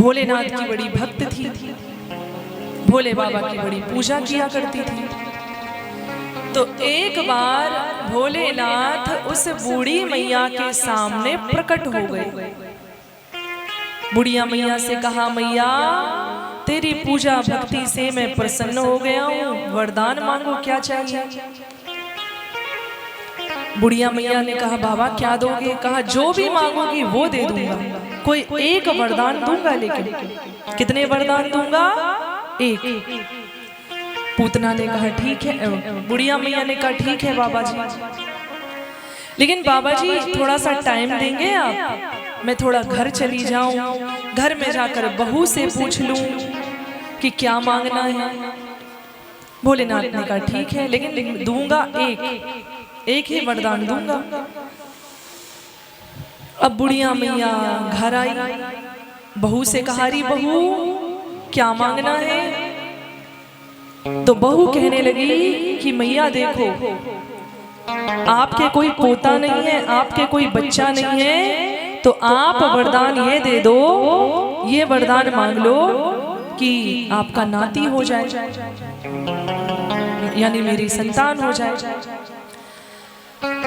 भोलेनाथ की बड़ी भक्त थी, भोले बाबा की बड़ी पूजा किया करती थी। तो एक बार भोलेनाथ उस बूढ़ी मैया के सामने प्रकट हो गए। बुढ़िया मैया से कहा, मैया तेरी पूजा भक्ति से मैं प्रसन्न हो गया हूँ, वरदान मांगो, क्या चाहिए। बुढ़िया मैया ने कहा, बाबा क्या दोगे। कहा, जो भी मांगोगी वो दे दूंगा, कोई एक वरदान दूंगा। लेकिन कितने वरदान दूंगा? एक। पूतना ने कहा ठीक है, बुढ़िया मैया ने कहा ठीक है बाबा जी, लेकिन बाबा जी थोड़ा सा टाइम देंगे आप, मैं थोड़ा घर चली जाऊं, घर में जाकर बहू से पूछ लूं कि क्या मांगना है। भोलेनाथ ने कहा ठीक है, लेकिन दूंगा एक ही वरदान दूंगा। अब बुढ़िया मैया घर आई, बहू से कहा, री बहू क्या मांगना है। तो बहू कहने लगी कि मैया देखो, आपके कोई पोता नहीं है, आपके कोई बच्चा नहीं है, तो आप वरदान ये दे दो, ये वरदान मांग लो कि आपका नाती हो जाए, यानी मेरी संतान हो जाए।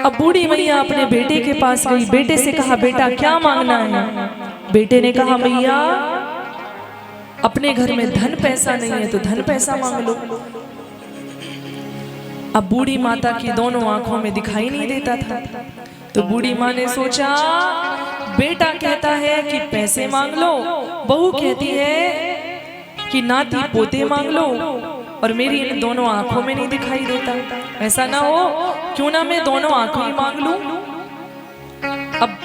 अब बूढ़ी मैया अपने बेटे के पास गई, बेटे से कहा, बेटा क्या मांगना है। बेटे ने कहा, मैया अपने घर में धन पैसा नहीं है, तो धन पैसा मांग लो। अब बूढ़ी माता की दोनों आंखों में दिखाई नहीं देता था, तो बूढ़ी माँ ने सोचा, बेटा कहता है कि पैसे मांग लो, बहू कहती है कि नाती पोते मांग लो, और मेरी इन दोनों आंखों में नहीं दिखाई देता। ऐसा ना हो, क्यों ना मैं दोनों आंखों ही मांग लूं। अब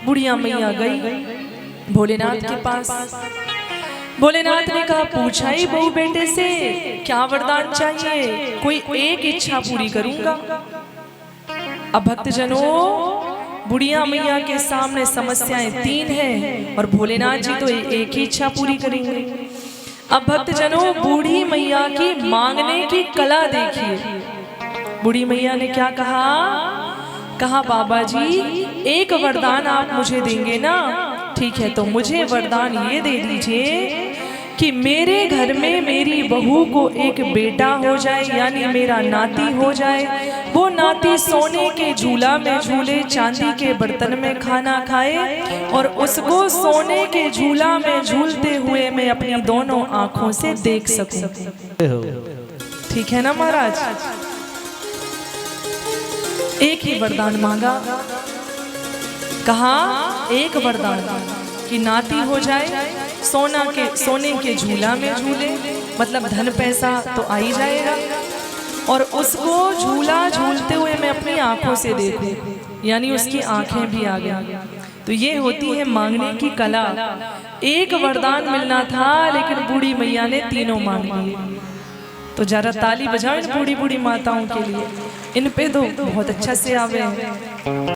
बुढ़िया मैया गई भोलेनाथ के पास। भोलेनाथ ने कहा, पूछा ही बहू बेटे से क्या वरदान चाहिए, कोई एक इच्छा पूरी करूंगा। अब भक्तजनों, बुढ़िया मैया के सामने समस्याएं 3 हैं और भोलेनाथ जी तो एक ही इच्छा पूरी करेंगे। अब भक्तजनों, बूढ़ी मैया की मांगने की कला देखिए। बूढ़ी मैया ने क्या कहा, बाबा जी एक वरदान आप मुझे देंगे ना, ठीक है, तो मुझे वरदान ये दे दीजिए कि मेरे घर में मेरी बहू को एक बेटा हो जाए, यानी मेरा नाती हो जाए। वो नाती सोने के झूला में झूले, चांदी के बर्तन में खाना खाए, और उसको सोने के झूला में झूलते हुए मैं अपनी दोनों आंखों से देख सकूं। ठीक है ना महाराज। एक ही वरदान मांगा, कहा एक वरदान कि नाती हो जाए, सोने के झूला में झूले, मतलब धन पैसा तो आ ही जाएगा, और उसको झूला झूलते हुए मैं अपनी आंखों से देखूं, यानी उसकी आंखें भी आ गई। तो ये होती है मांगने की कला। एक वरदान मिलना था, लेकिन बूढ़ी मैया ने तीनों मांग लिए। तो जरा ताली बजाओ इन बूढ़ी बूढ़ी माताओं के लिए, इन पे तो बहुत अच्छा से आवे हैं।